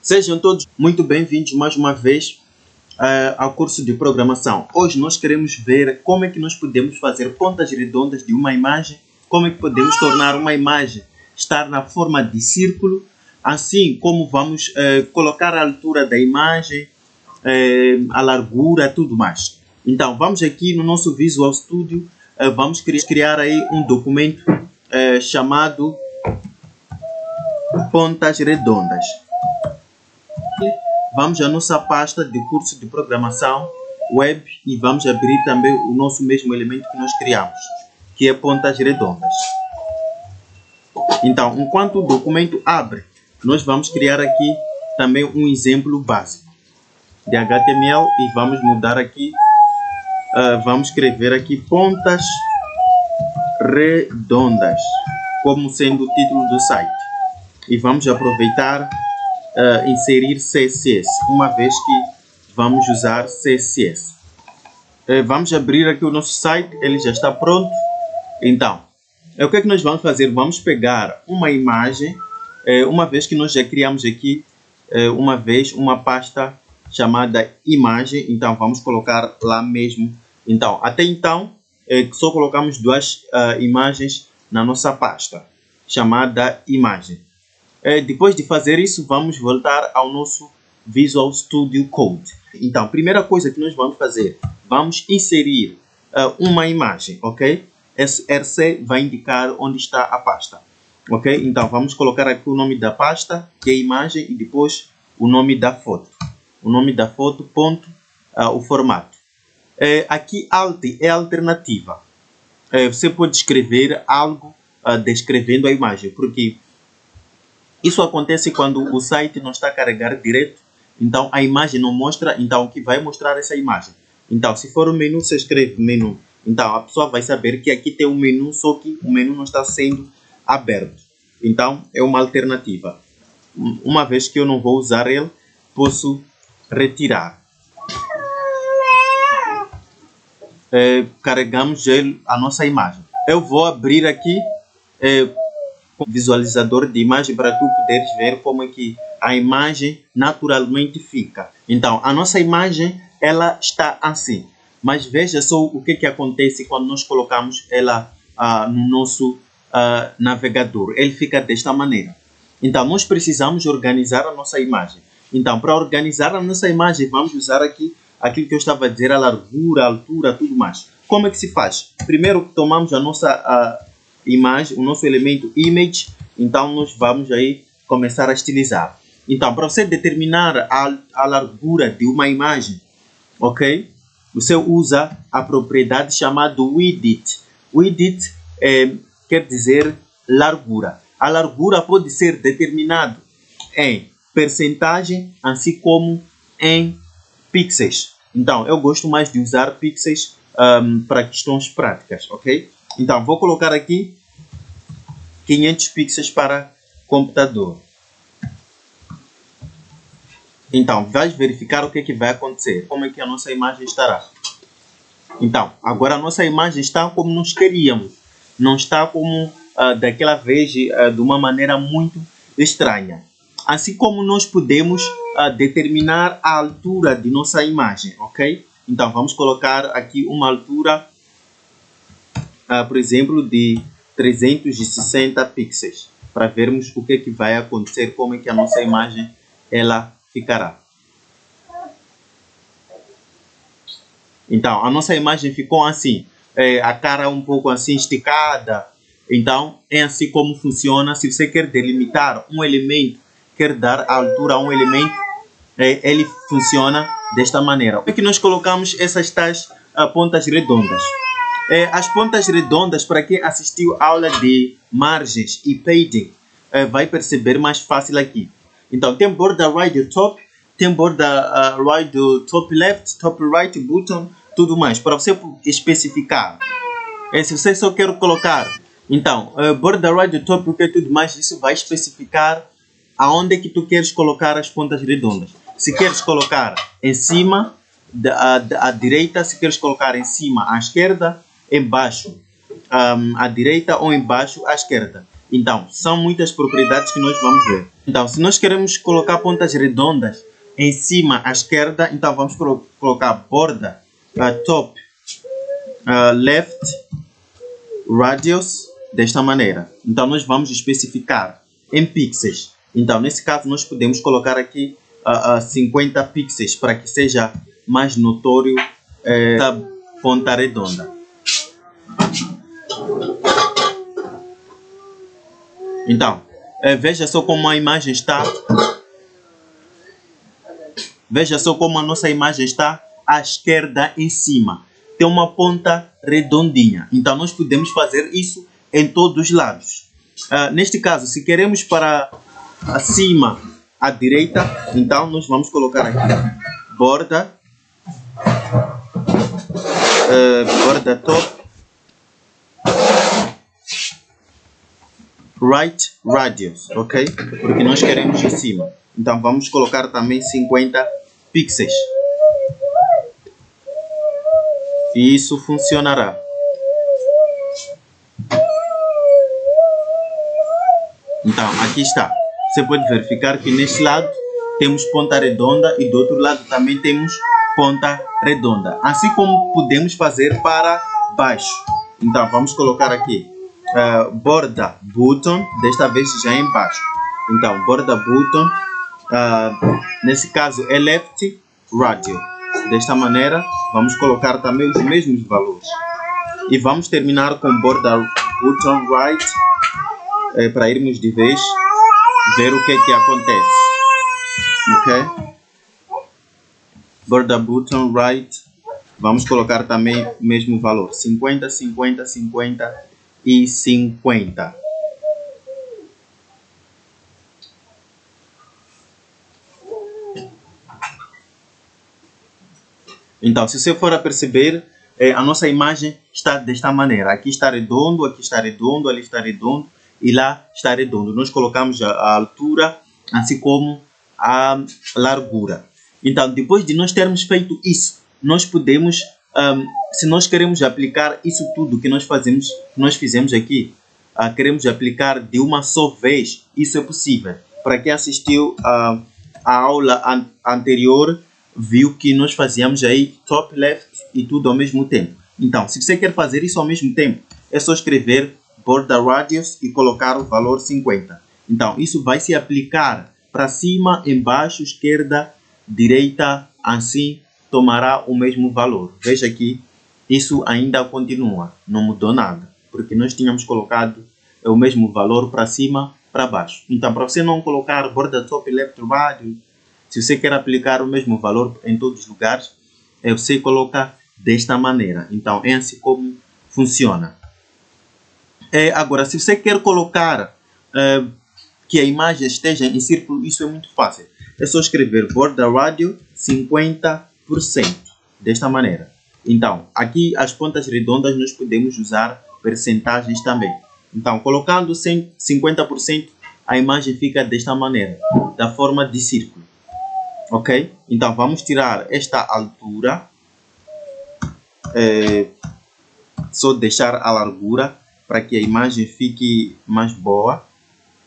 Sejam todos muito bem-vindos mais uma vez ao curso de programação. Hoje nós queremos ver como é que nós podemos fazer pontas redondas de uma imagem, como é que podemos tornar uma imagem estar na forma de círculo, assim como vamos colocar a altura da imagem, a largura, tudo mais. Então, vamos aqui no nosso Visual Studio, vamos criar aí um documento chamado pontas redondas. Vamos à nossa pasta de curso de programação web e vamos abrir também o nosso mesmo elemento que nós criamos, que é pontas redondas. Então, enquanto o documento abre, nós vamos criar aqui também um exemplo básico de HTML e vamos mudar aqui, vamos escrever aqui pontas redondas, como sendo o título do site. E vamos aproveitar inserir CSS, uma vez que vamos usar CSS. Vamos abrir aqui o nosso site, ele já está pronto. Então, o que é que nós vamos fazer? Vamos pegar uma imagem, uma vez que nós já criamos aqui, uma pasta chamada imagem, então vamos colocar lá mesmo. Então, até então, só colocamos duas imagens na nossa pasta, chamada imagem. Depois de fazer isso, vamos voltar ao nosso Visual Studio Code. Então, a primeira coisa que nós vamos fazer, vamos inserir uma imagem, ok? Esse RC vai indicar onde está a pasta, ok? Então, vamos colocar aqui o nome da pasta, que é imagem, e depois o nome da foto. O nome da foto, ponto, o formato. Aqui, alt é alternativa. Você pode escrever algo descrevendo a imagem, porque isso acontece quando o site não está a carregar direto, então a imagem não mostra, então o que vai mostrar essa imagem. Então, se for o menu, você escreve menu. Então, a pessoa vai saber que aqui tem um menu, só que o menu não está sendo aberto. Então, é uma alternativa. Uma vez que eu não vou usar ele, posso retirar. Carregamos a nossa imagem. Eu vou abrir aqui o visualizador de imagem para tu poderes ver como é que a imagem naturalmente fica. Então, a nossa imagem, ela está assim. Mas veja só o que acontece quando nós colocamos ela no nosso navegador. Ele fica desta maneira. Então, nós precisamos organizar a nossa imagem. Então, para organizar a nossa imagem, vamos usar aqui aquilo que eu estava a dizer, a largura, a altura, tudo mais. Como é que se faz? Primeiro, tomamos a nossa imagem, o nosso elemento image, então nós vamos aí começar a estilizar. Então, para você determinar a largura de uma imagem, ok? Você usa a propriedade chamada width. Width quer dizer largura. A largura pode ser determinada em percentagem, assim como em pixels. Então, eu gosto mais de usar pixels para questões práticas, ok? Então, vou colocar aqui 500 pixels para computador. Então, vais verificar o que vai acontecer. Como é que a nossa imagem estará. Então, agora a nossa imagem está como nós queríamos. Não está como daquela vez, de uma maneira muito estranha. Assim como nós podemos determinar a altura de nossa imagem, ok? Então, vamos colocar aqui uma altura, por exemplo, de 360 pixels, para vermos o que vai acontecer, como é que a nossa imagem ela ficará. Então, a nossa imagem ficou assim, a cara um pouco assim esticada. Então, é assim como funciona. Se você quer delimitar um elemento, quer dar a altura a um elemento, ele funciona desta maneira. Como é que nós colocamos essas tais pontas redondas? As pontas redondas, para quem assistiu a aula de margens e padding, vai perceber mais fácil aqui. Então, tem borda right do top, tem borda right do top left, top right, bottom, tudo mais. Para você especificar. Se você só quer colocar, então, borda right do top, porque tudo mais, isso vai especificar aonde é que tu queres colocar as pontas redondas. Se queres colocar em cima, à direita, se queres colocar em cima, à esquerda, embaixo, à direita ou embaixo, à esquerda. Então, são muitas propriedades que nós vamos ver. Então, se nós queremos colocar pontas redondas em cima à esquerda, então vamos colocar borda top left radius desta maneira. Então, nós vamos especificar em pixels. Então, nesse caso, nós podemos colocar aqui 50 pixels para que seja mais notório essa ponta redonda. Então, veja só como a imagem está. Veja só como a nossa imagem está à esquerda em cima. Tem uma ponta redondinha. Então, nós podemos fazer isso em todos os lados. Neste caso, se queremos para acima à direita, então nós vamos colocar aqui borda top right radius, ok? Porque nós queremos em cima. Então vamos colocar também 50 pixels. E isso funcionará. Então aqui está. Você pode verificar que neste lado temos ponta redonda e do outro lado também temos ponta redonda. Assim como podemos fazer para baixo. Então vamos colocar aqui borda button, desta vez já em baixo. Então borda button, nesse caso é left radius. Desta maneira vamos colocar também os mesmos valores. E vamos terminar com borda button right, para irmos de vez ver o que é que acontece. Ok? Borda button right, vamos colocar também o mesmo valor, 50, 50, 50 e 50. Então, se você for a perceber, a nossa imagem está desta maneira. Aqui está redondo, ali está redondo e lá está redondo. Nós colocamos a altura, assim como a largura. Então, depois de nós termos feito isso, nós podemos, se nós queremos aplicar isso tudo que nós fizemos aqui, queremos aplicar de uma só vez, isso é possível. Para quem assistiu a aula anterior, viu que nós fazíamos aí top left e tudo ao mesmo tempo. Então, se você quer fazer isso ao mesmo tempo, é só escrever borda radius e colocar o valor 50. Então, isso vai se aplicar para cima, embaixo, esquerda, direita, assim tomará o mesmo valor. Veja que isso ainda continua, não mudou nada, porque nós tínhamos colocado o mesmo valor para cima, para baixo. Então, para você não colocar borda top left radius, se você quer aplicar o mesmo valor em todos os lugares, você coloca desta maneira. Então, é assim como funciona. Agora, se você quer colocar que a imagem esteja em círculo, isso é muito fácil. É só escrever borda radius 50%, desta maneira. Então, aqui as pontas redondas nós podemos usar percentagens também. Então, colocando 50%, a imagem fica desta maneira, da forma de círculo. Ok? Então, vamos tirar esta altura, só deixar a largura para que a imagem fique mais boa.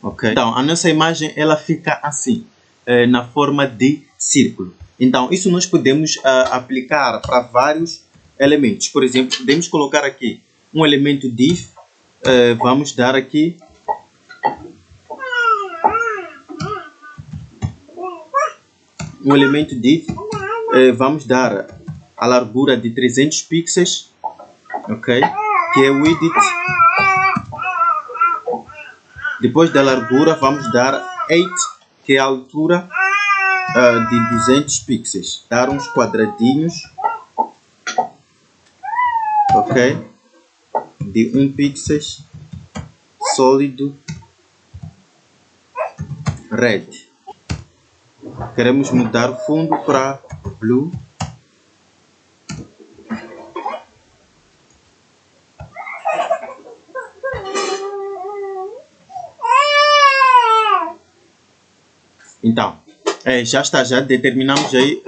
Ok? Então, a nossa imagem ela fica assim, na forma de círculo. Então, isso nós podemos aplicar para vários elementos. Por exemplo, podemos colocar aqui um elemento div, vamos dar aqui um elemento div, vamos dar a largura de 300 pixels, ok? Que é o width. Depois da largura vamos dar 8, que é a altura de 200 pixels. Dar uns quadradinhos, ok? De 1 pixel, sólido, red. Queremos mudar o fundo para blue. Então, já está, já determinamos aí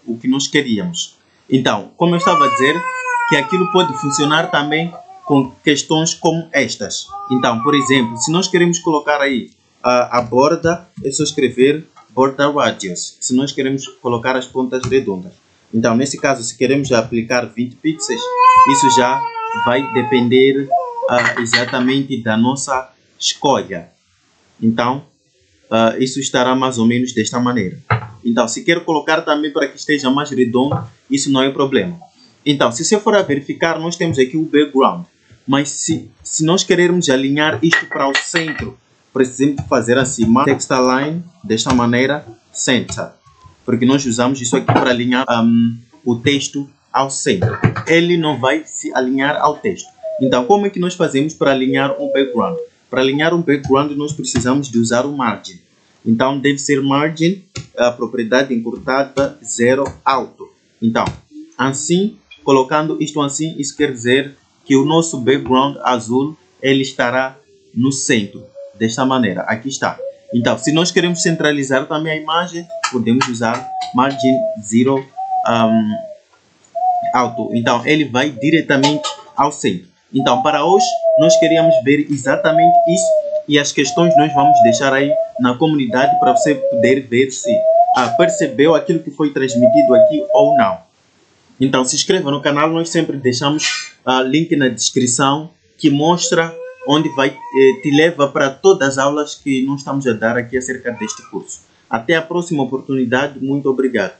o que nós queríamos. Então, como eu estava a dizer, que aquilo pode funcionar também com questões como estas. Então, por exemplo, se nós queremos colocar aí a borda, é só escrever border radius, se nós queremos colocar as pontas redondas. Então, nesse caso, se queremos aplicar 20 pixels, isso já vai depender exatamente da nossa escolha. Então, isso estará mais ou menos desta maneira. Então, se quer colocar também para que esteja mais redondo, isso não é problema. Então, se você for a verificar, nós temos aqui o background. Mas se nós queremos alinhar isto para o centro, precisamos fazer assim, text align, desta maneira, center. Porque nós usamos isso aqui para alinhar o texto ao centro. Ele não vai se alinhar ao texto. Então, como é que nós fazemos para alinhar um background? Para alinhar um background, nós precisamos de usar o margin. Então, deve ser margin, a propriedade encurtada 0 alto. Então, assim, colocando isto assim, isso quer dizer que o nosso background azul, ele estará no centro. Desta maneira, aqui está. Então, se nós queremos centralizar também a imagem, podemos usar margin 0 alto. Então, ele vai diretamente ao centro. Então, para hoje, nós queríamos ver exatamente isso e as questões nós vamos deixar aí na comunidade para você poder ver se percebeu aquilo que foi transmitido aqui ou não. Então, se inscreva no canal, nós sempre deixamos link na descrição que mostra onde vai te leva para todas as aulas que nós estamos a dar aqui acerca deste curso. Até a próxima oportunidade, muito obrigado.